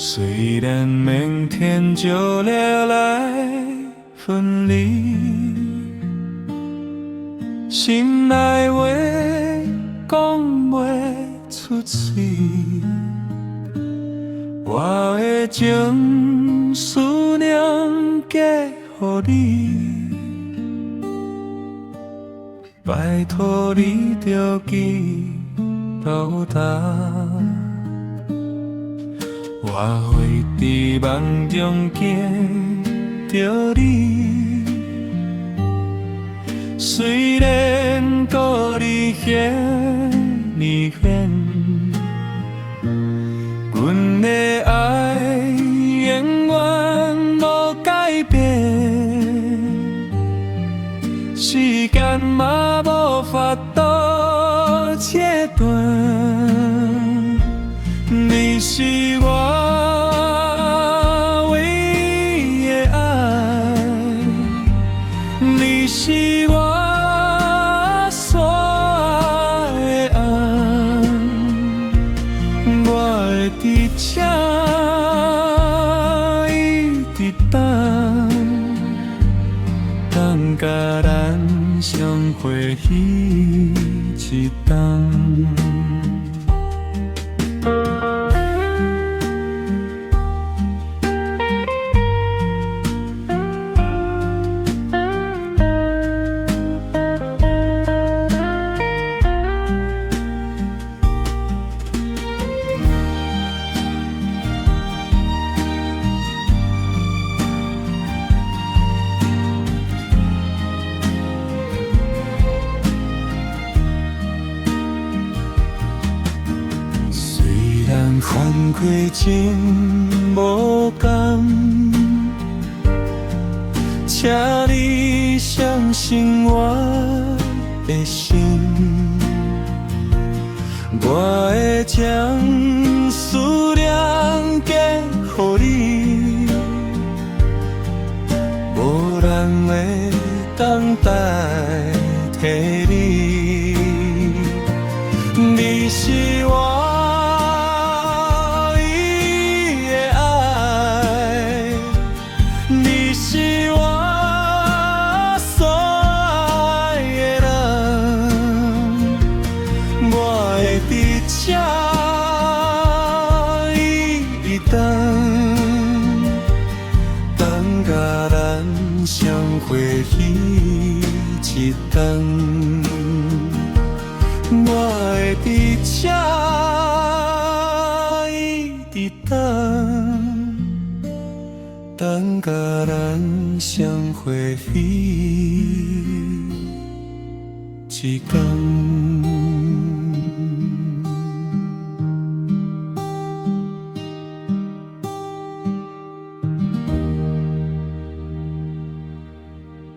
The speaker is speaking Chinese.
虽然明天就要来分离，心内话讲袂出嘴，我的情思念嫁予你，拜托你着记牢干。我会伫梦中见着你，虽然故你遐呢远，阮的爱永远无改变，时间嘛无法度切断，你是我是我所的爱，我会伫这一直等，等甲咱相会彼一天。犯过真无甘，请你相信我的心，我会将思念嫁予你，无人会当代替你，你是我等甲咱相会彼一天，我会伫这一直等，等甲咱相会彼一天。